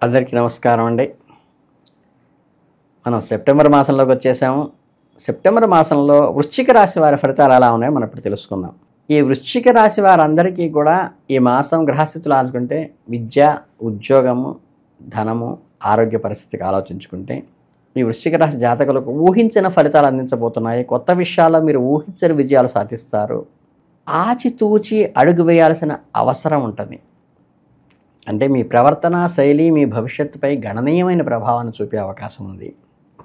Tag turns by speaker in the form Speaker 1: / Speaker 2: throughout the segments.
Speaker 1: అందరికీ నమస్కారం అండి. మనం సెప్టెంబర్ మాసంలోకి వచ్చేసాము. సెప్టెంబర్ మాసంలో వృశ్చిక రాశి వారి ఫలితాలు ఎలా ఉన్నాయో మనం ఇప్పుడు తెలుసుకుందాం. ఈ వృశ్చిక రాశి వారందరికీ కూడా ఈ మాసం గ్రహస్థితులు ఆలోచుకుంటే విద్య, ఉద్యోగము, ధనము, ఆరోగ్య పరిస్థితికి ఆలోచించుకుంటే ఈ వృశ్చిక రాశి జాతకులకు ఊహించిన ఫలితాలు అందించబోతున్నాయి. కొత్త విషయాల్లో మీరు ఊహించిన విజయాలు సాధిస్తారు. ఆచితూచి అడుగు వేయాల్సిన అవసరం ఉంటుంది. అంటే మీ ప్రవర్తన శైలి మీ భవిష్యత్తుపై గణనీయమైన ప్రభావాన్ని చూపే అవకాశం ఉంది.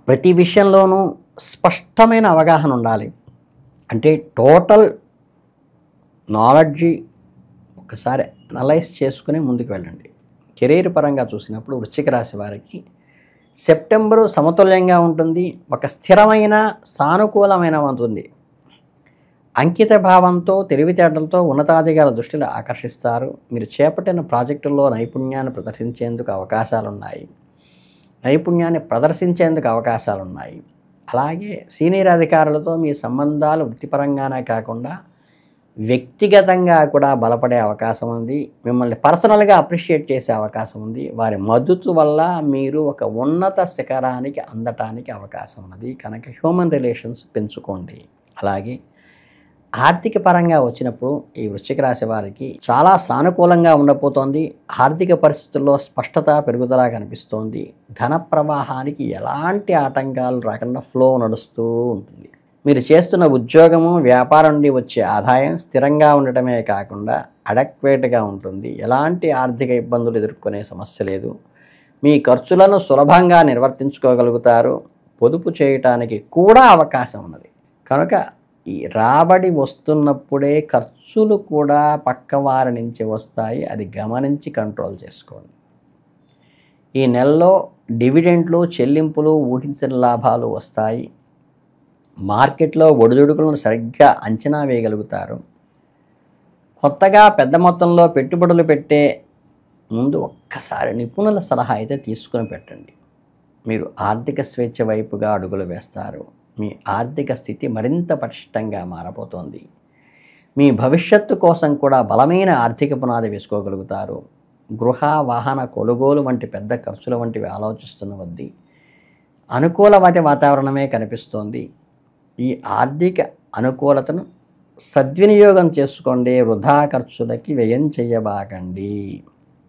Speaker 1: ప్రతి విషయంలోనూ స్పష్టమైన అవగాహన ఉండాలి. అంటే టోటల్ నాలెడ్జి ఒకసారి అనలైజ్ చేసుకుని ముందుకు వెళ్ళండి. కెరీర్ పరంగా చూసినప్పుడు వృశ్చిక రాశి వారికి సెప్టెంబరు సమతుల్యంగా ఉంటుంది. ఒక స్థిరమైన సానుకూలమైన ఉంటుంది. అంకిత భావంతో తెలివితేటలతో ఉన్నతాధికారుల దృష్టిలో ఆకర్షిస్తారు. మీరు చేపట్టిన ప్రాజెక్టుల్లో నైపుణ్యాన్ని ప్రదర్శించేందుకు అవకాశాలున్నాయి. అలాగే సీనియర్ అధికారులతో మీ సంబంధాలు వృత్తిపరంగానే కాకుండా వ్యక్తిగతంగా కూడా బలపడే అవకాశం ఉంది. మిమ్మల్ని పర్సనల్గా అప్రిషియేట్ చేసే అవకాశం ఉంది. వారి మద్దతు వల్ల మీరు ఒక ఉన్నత శిఖరానికి అందటానికి అవకాశం ఉన్నది. కనుక హ్యూమన్ రిలేషన్స్ పెంచుకోండి. అలాగే ఆర్థిక పరంగా వచ్చినప్పుడు ఈ వృశ్చిక రాశి వారికి చాలా సానుకూలంగా ఉండబోతోంది. ఆర్థిక పరిస్థితుల్లో స్పష్టత పెరుగుదల కనిపిస్తోంది. ధన ప్రవాహానికి ఎలాంటి ఆటంకాలు రాకుండా ఫ్లో నడుస్తూ ఉంటుంది. మీరు చేస్తున్న ఉద్యోగము, వ్యాపారం నుండి వచ్చే ఆదాయం స్థిరంగా ఉండటమే కాకుండా అడక్వేట్గా ఉంటుంది. ఎలాంటి ఆర్థిక ఇబ్బందులు ఎదుర్కొనే సమస్య లేదు. మీ ఖర్చులను సులభంగా నిర్వర్తించుకోగలుగుతారు. పొదుపు చేయటానికి కూడా అవకాశం ఉన్నది. కనుక ఈ రాబడి వస్తున్నప్పుడే ఖర్చులు కూడా పక్కవారి నుంచి వస్తాయి. అది గమనించి కంట్రోల్ చేసుకోండి. ఈ నెలలో డివిడెంట్లు, చెల్లింపులు, ఊహించిన లాభాలు వస్తాయి. మార్కెట్లో ఒడిదుడుకులను సరిగ్గా అంచనా వేయగలుగుతారు. కొత్తగా పెద్ద మొత్తంలో పెట్టుబడులు పెట్టే ముందు ఒక్కసారి నిపుణుల సలహా అయితే తీసుకుని పెట్టండి. మీరు ఆర్థిక స్వేచ్ఛ వైపుగా అడుగులు వేస్తారు. మీ ఆర్థిక స్థితి మరింత పటిష్టంగా మారబోతోంది. మీ భవిష్యత్తు కోసం కూడా బలమైన ఆర్థిక పునాది వేసుకోగలుగుతారు. గృహ, వాహన కొనుగోలు వంటి పెద్ద ఖర్చుల వంటివి ఆలోచిస్తున్న వద్ద అనుకూలమైన వాతావరణమే కనిపిస్తోంది. ఈ ఆర్థిక అనుకూలతను సద్వినియోగం చేసుకోండి. వృధా ఖర్చులకి వ్యయం చేయబాకండి.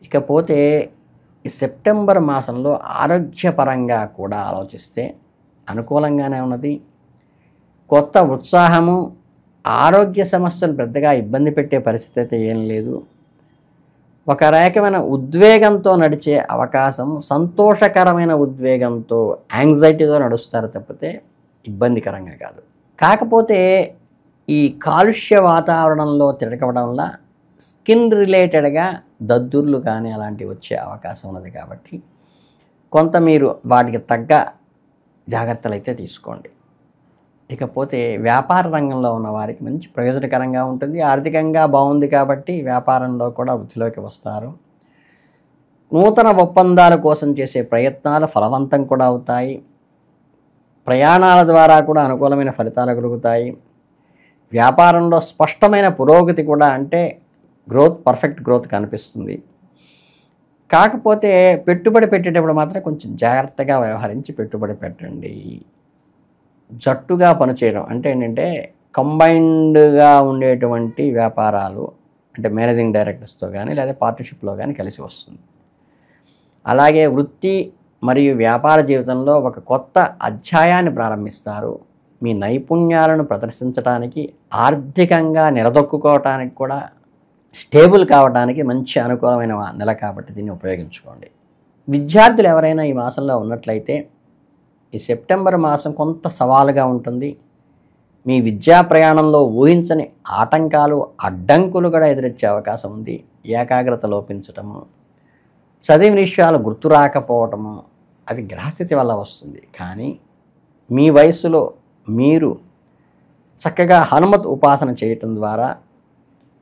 Speaker 1: ఇకపోతే ఈ సెప్టెంబర్ మాసంలో ఆరోగ్యపరంగా కూడా ఆలోచిస్తే అనుకూలంగానే ఉన్నది. కొత్త ఉత్సాహము, ఆరోగ్య సమస్యలు పెద్దగా ఇబ్బంది పెట్టే పరిస్థితి అయితే ఏం లేదు. ఒక రకమైన ఉద్వేగంతో నడిచే అవకాశం, సంతోషకరమైన ఉద్వేగంతో, యాంగ్జైటీతో నడుస్తారు తప్పితే ఇబ్బందికరంగా కాదు. కాకపోతే ఈ కాలుష్య వాతావరణంలో తిరగడం వల్ల స్కిన్ రిలేటెడ్గా దద్దుర్లు కానీ అలాంటివి వచ్చే అవకాశం ఉన్నది. కాబట్టి కొంత మీరు వాటికి తగ్గ జాగ్రత్తలు అయితే తీసుకోండి. ఇకపోతే వ్యాపార రంగంలో ఉన్న వారికి మంచి ప్రయోజనకరంగా ఉంటుంది. ఆర్థికంగా బాగుంది కాబట్టి వ్యాపారంలో కూడా వృద్ధిలోకి వస్తారు. నూతన ఒప్పందాల కోసం చేసే ప్రయత్నాలు ఫలవంతం కూడా అవుతాయి. ప్రయాణాల ద్వారా కూడా అనుకూలమైన ఫలితాలు కలుగుతాయి. వ్యాపారంలో స్పష్టమైన పురోగతి కూడా, అంటే పర్ఫెక్ట్ గ్రోత్ కనిపిస్తుంది. కాకపోతే పెట్టుబడి పెట్టేటప్పుడు మాత్రం కొంచెం జాగ్రత్తగా వ్యవహరించి పెట్టుబడి పెట్టండి. జట్టుగా పనిచేయడం అంటే ఏంటంటే కంబైన్డ్గా ఉండేటువంటి వ్యాపారాలు, అంటే మేనేజింగ్ డైరెక్టర్స్తో కానీ లేదా పార్ట్నర్షిప్లో కానీ కలిసి వస్తుంది. అలాగే వృత్తి మరియు వ్యాపార జీవితంలో ఒక కొత్త అధ్యాయాన్ని ప్రారంభిస్తారు. మీ నైపుణ్యాలను ప్రదర్శించడానికి, ఆర్థికంగా నిలదొక్కుకోవటానికి కూడా, స్టేబుల్ కావడానికి మంచి అనుకూలమైన నెల కాబట్టి దీన్ని ఉపయోగించుకోండి. విద్యార్థులు ఎవరైనా ఈ మాసంలో ఉన్నట్లయితే ఈ సెప్టెంబర్ మాసం కొంత సవాలుగా ఉంటుంది. మీ విద్యా ప్రయాణంలో ఊహించని ఆటంకాలు, అడ్డంకులు కూడా ఎదురొచ్చే అవకాశం ఉంది. ఏకాగ్రత లోపించటము, చదివిన విషయాలు గుర్తు రాకపోవటము, అవి గ్రహస్థితి వల్ల వస్తుంది. కానీ మీ వయసులో మీరు చక్కగా హనుమత్ ఉపాసన చేయటం ద్వారా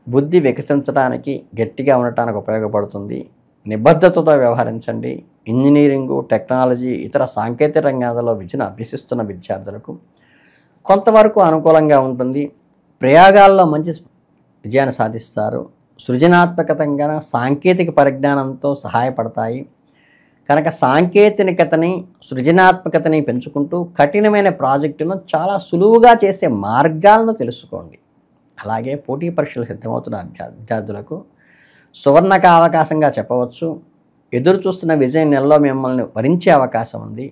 Speaker 1: బుద్ధి వికసించడానికి, గట్టిగా ఉండటానికి ఉపయోగపడుతుంది. నిబద్ధతతో వ్యవహరించండి. ఇంజనీరింగు, టెక్నాలజీ, ఇతర సాంకేతిక రంగాలలో విద్యను అభ్యసిస్తున్న విద్యార్థులకు కొంతవరకు అనుకూలంగా ఉంటుంది. ప్రయోగాల్లో మంచి విజయాన్ని సాధిస్తారు. సృజనాత్మకతంగా సాంకేతిక పరిజ్ఞానంతో సహాయపడతాయి. కనుక సాంకేతికతని, సృజనాత్మకతని పెంచుకుంటూ కఠినమైన ప్రాజెక్టును చాలా సులువుగా చేసే మార్గాలను తెలుసుకోండి. అలాగే పోటీ పరీక్షలు సిద్ధమవుతున్న విద్యార్థులకు సువర్ణక అవకాశంగా చెప్పవచ్చు. ఎదురు చూస్తున్న విజయం నెలలో మిమ్మల్ని వరించే అవకాశం ఉంది.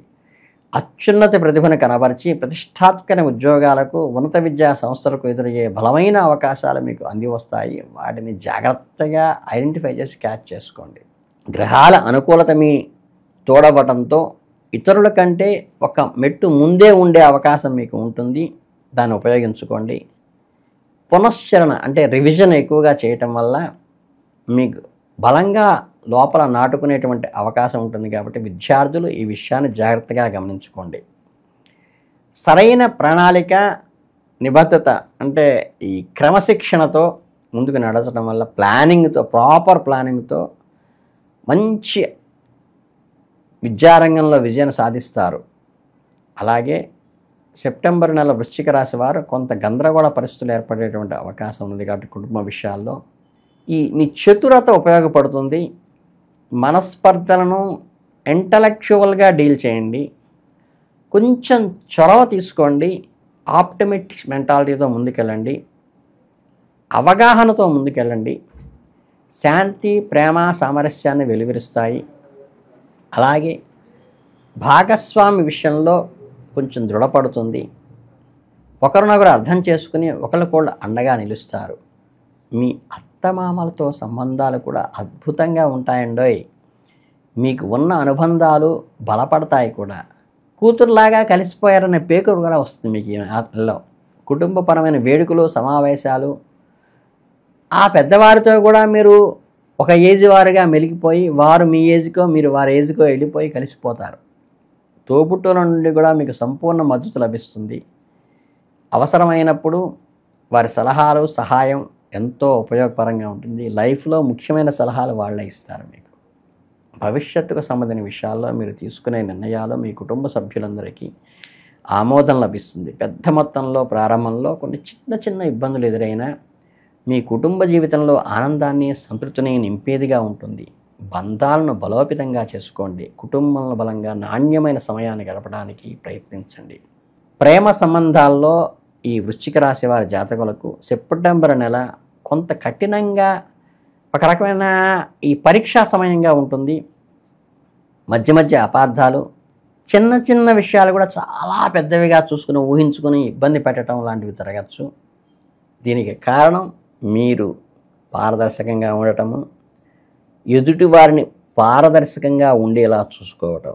Speaker 1: అత్యున్నత ప్రతిభను కనబరిచి ప్రతిష్టాత్మక ఉద్యోగాలకు, ఉన్నత విద్యా సంస్థలకు ఎదురయ్యే బలమైన అవకాశాలు మీకు అంది వస్తాయి. వాటిని జాగ్రత్తగా ఐడెంటిఫై చేసి క్యాచ్ చేసుకోండి. గ్రహాల అనుకూలత మీ తోడవటంతో ఇతరుల కంటే ఒక మెట్టు ముందే ఉండే అవకాశం మీకు ఉంటుంది. దాన్ని ఉపయోగించుకోండి. పునశ్చరణ అంటే రివిజన్ ఎక్కువగా చేయటం వల్ల మీకు బలంగా లోపల నాటుకునేటువంటి అవకాశం ఉంటుంది. కాబట్టి విద్యార్థులు ఈ విషయాన్ని జాగ్రత్తగా గమనించుకోండి. సరైన ప్రణాళిక, నిబద్ధత అంటే ఈ క్రమశిక్షణతో ముందుకు నడచడం వల్ల ప్లానింగ్తో, ప్రాపర్ ప్లానింగ్తో మంచి విద్యారంగంలో విజయాన్ని సాధిస్తారు. అలాగే సెప్టెంబర్ నెల వృశ్చిక రాశి వారు కొంత గందరగోళ పరిస్థితులు ఏర్పడేటువంటి అవకాశం ఉంది. కాబట్టి కుటుంబ విషయాల్లో మీ చతురత ఉపయోగపడుతుంది. మనస్పర్ధలను ఇంటలెక్చువల్గా డీల్ చేయండి. కొంచెం చొరవ తీసుకోండి. ఆప్టమిస్టిక్ మెంటాలిటీతో ముందుకెళ్ళండి. అవగాహనతో ముందుకెళ్ళండి. శాంతి, ప్రేమ, సామరస్యాన్ని వెలువరిస్తాయి. అలాగే భాగస్వామి విషయంలో కొంచెం దృఢపడుతుంది. ఒకరినొకరు అర్థం చేసుకుని ఒకరికొకరు అండగా నిలుస్తారు. మీ అత్తమామలతో సంబంధాలు కూడా అద్భుతంగా ఉంటాయండోయ్. మీకు ఉన్న అనుబంధాలు బలపడతాయి కూడా. కూతురులాగా కలిసిపోయారనే పేరు కూడా వస్తుంది మీకు ఈ కుటుంబపరమైన వేడుకలు, సమావేశాలు, ఆ పెద్దవారితో కూడా మీరు ఒక ఏజ్ వారుగా మెలిగిపోయి వారు మీ ఏజ్కో మీరు వారి ఏజ్కో వెళ్ళిపోయి కలిసిపోతారు. తోబుట్టుల నుండి కూడా మీకు సంపూర్ణ మద్దతు లభిస్తుంది. అవసరమైనప్పుడు వారి సలహాలు, సహాయం ఎంతో ఉపయోగకరంగా ఉంటుంది. లైఫ్లో ముఖ్యమైన సలహాలు వాళ్ళే ఇస్తారు మీకు. భవిష్యత్తుకు సంబంధించిన విషయాల్లో మీరు తీసుకునే నిర్ణయాలు మీ కుటుంబ సభ్యులందరికీ ఆమోదం లభిస్తుంది. పెద్ద మొత్తంలో ప్రారంభంలో కొన్ని చిన్న చిన్న ఇబ్బందులు ఎదురైనా మీ కుటుంబ జీవితంలో ఆనందాన్ని, సంతృప్తిని నింపేదిగా ఉంటుంది. బంధాలను బలోపేతంగా చేసుకోండి. కుటుంబంలో బలంగా నాణ్యమైన సమయాన్ని గడపడానికి ప్రయత్నించండి. ప్రేమ సంబంధాల్లో ఈ వృశ్చిక రాశి వారి జాతకులకు సెప్టెంబర్ నెల కొంత కఠినంగా ఒక రకమైన ఈ పరీక్షా సమయంగా ఉంటుంది. మధ్య మధ్య అపార్థాలు, చిన్న చిన్న విషయాలు కూడా చాలా పెద్దవిగా చూసుకుని ఊహించుకుని ఇబ్బంది పెట్టడం లాంటివి జరగచ్చు. దీనికి కారణం మీరు పారదర్శకంగా ఉండటము, ఎదుటి వారిని పారదర్శకంగా ఉండేలా చూసుకోవటం.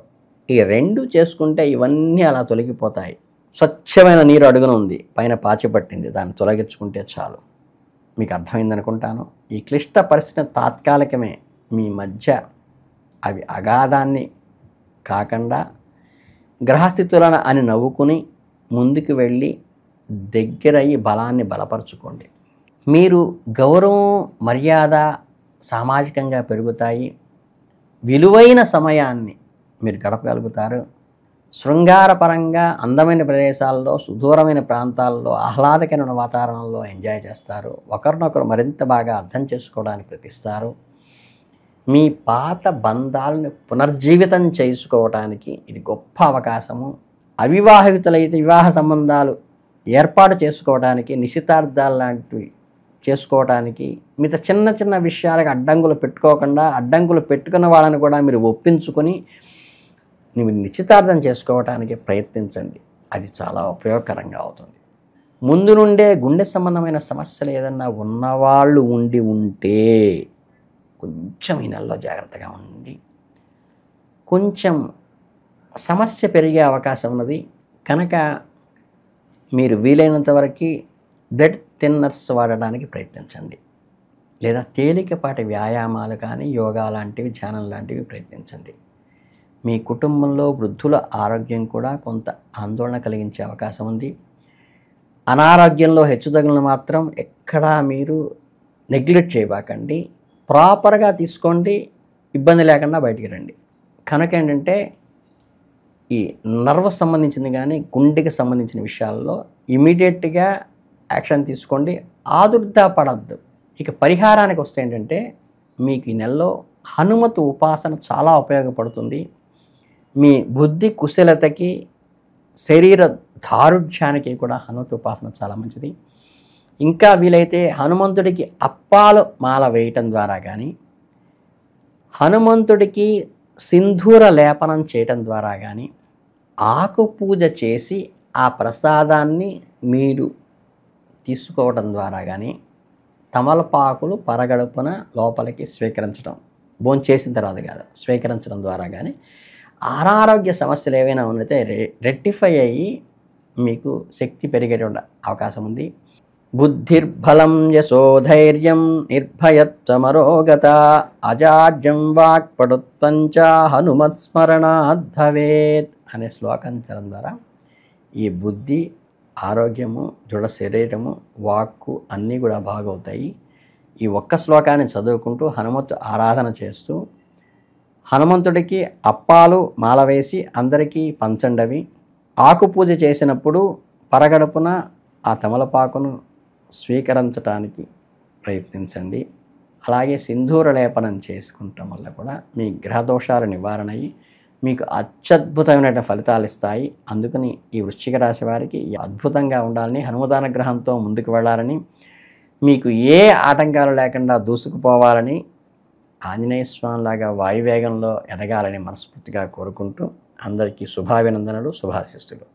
Speaker 1: ఈ రెండు చేసుకుంటే ఇవన్నీ అలా తొలగిపోతాయి. స్వచ్ఛమైన నీరు అడుగున ఉంది, పైన పాచి పట్టింది, దాన్ని తొలగించుకుంటే చాలు. మీకు అర్థమైందనుకుంటాను. ఈ క్లిష్ట పరిస్థితి తాత్కాలికమే. మీ మధ్య అవి అగాధాన్ని కాకుండా గ్రహస్థితులను అని నవ్వుకుని ముందుకు వెళ్ళి దగ్గరయ్యి బలాన్ని బలపరుచుకోండి. మీరు గౌరవం, మర్యాద సామాజికంగా పెరుగుతాయి. విలువైన సమయాన్ని మీరు గడపగలుగుతారు. శృంగారపరంగా అందమైన ప్రదేశాల్లో, సుదూరమైన ప్రాంతాల్లో, ఆహ్లాదకరమైన వాతావరణంలో ఎంజాయ్ చేస్తారు. ఒకరినొకరు మరింత బాగా అర్థం చేసుకోవడానికి ప్రయత్నిస్తారు. మీ పాత బంధాలను పునర్జీవితం చేసుకోవడానికి ఇది గొప్ప అవకాశము. అవివాహితులైతే వివాహ సంబంధాలు ఏర్పాటు చేసుకోవడానికి, నిశ్చితార్థాలు లాంటివి చేసుకోవడానికి, మిగతా చిన్న చిన్న విషయాలకు అడ్డంకులు పెట్టుకోకుండా, అడ్డంకులు పెట్టుకున్న వాళ్ళని కూడా మీరు ఒప్పించుకొని నిశ్చితార్థం చేసుకోవడానికి ప్రయత్నించండి. అది చాలా ఉపయోగకరంగా అవుతుంది. ముందు నుండే గుండె సంబంధమైన సమస్యలు ఏదన్నా ఉన్నవాళ్ళు ఉంటే కొంచెం ఈ నెలలో జాగ్రత్తగా ఉండి, కొంచెం సమస్య పెరిగే అవకాశం ఉన్నది కనుక మీరు వీలైనంత వరకు బ్లడ్ థిన్నర్స్ వాడడానికి ప్రయత్నించండి. లేదా తేలికపాటి వ్యాయామాలు కానీ, యోగా లాంటివి, ధ్యానం లాంటివి ప్రయత్నించండి. మీ కుటుంబంలో వృద్ధుల ఆరోగ్యం కూడా కొంత ఆందోళన కలిగించే అవకాశం ఉంది. అనారోగ్యంలో హెచ్చుతగులను మాత్రం ఎక్కడా మీరు నెగ్లెక్ట్ చేయబాకండి. ప్రాపర్గా తీసుకోండి, ఇబ్బంది లేకుండా బయటికి రండి. కనుక ఏంటంటే ఈ నర్వస్ సంబంధించింది కానీ గుండెకి సంబంధించిన విషయాల్లో ఇమీడియట్గా యాక్షన్ తీసుకోండి. ఆదుర్దా పడద్దు. ఇక పరిహారానికి వస్తే ఏంటంటే మీకు ఈ నెలలో హనుమతు ఉపాసన చాలా ఉపయోగపడుతుంది. మీ బుద్ధి కుశలతకి, శరీర దారుఢ్యానికి కూడా హనుమతు ఉపాసన చాలా మంచిది. ఇంకా వీలైతే హనుమంతుడికి అప్పాలు మాల వేయటం ద్వారా కానీ, హనుమంతుడికి సింధూర లేపనం చేయటం ద్వారా కానీ, ఆకు పూజ చేసి ఆ ప్రసాదాన్ని మీరు తీసుకోవడం ద్వారా కానీ, తమలపాకులు పరగడుపున లోపలికి స్వీకరించడం, భోంచేసిన తర్వాత కాదు, స్వీకరించడం ద్వారా కానీ అనారోగ్య సమస్యలు ఏవైనా ఉన్నైతే రెక్టిఫై అయ్యి మీకు శక్తి పెరిగేటువంటి అవకాశం ఉంది. బుద్ధిర్బలం యశోధైర్యం నిర్భయత్వమరోగత అజాడ్యం వాక్పటుత్వంచ హనుమత్స్మరణాద్ధవేత్ అనే శ్లోకం చదవడం ద్వారా ఈ బుద్ధి, ఆరోగ్యము, దృఢ శరీరము, వాక్కు అన్నీ కూడా బాగవుతాయి. ఈ ఒక్క శ్లోకాన్ని చదువుకుంటూ హనుమతు ఆరాధన చేస్తూ హనుమంతుడికి అప్పాలు మాల వేసి అందరికీ పంచండవి. ఆకు పూజ చేసినప్పుడు పరగడుపున ఆ తమలపాకును స్వీకరించడానికి ప్రయత్నించండి. అలాగే సింధూర లేపనం చేసుకుంటాం వల్ల కూడా మీ గ్రహదోషాలు నివారణ అయ్యి మీకు అత్యద్భుతమైన ఫలితాలు ఇస్తాయి. అందుకని ఈ వృశ్చిక రాశి వారికి అద్భుతంగా ఉండాలని, హనుమదానుగ్రహంతో ముందుకు వెళ్ళాలని, మీకు ఏ ఆటంకాలు లేకుండా దూసుకుపోవాలని, ఆంజనేయ స్వామిలాగా వాయువేగంలో ఎదగాలని మనస్ఫూర్తిగా కోరుకుంటూ అందరికీ శుభాభినందనలు, శుభాశిస్సులు.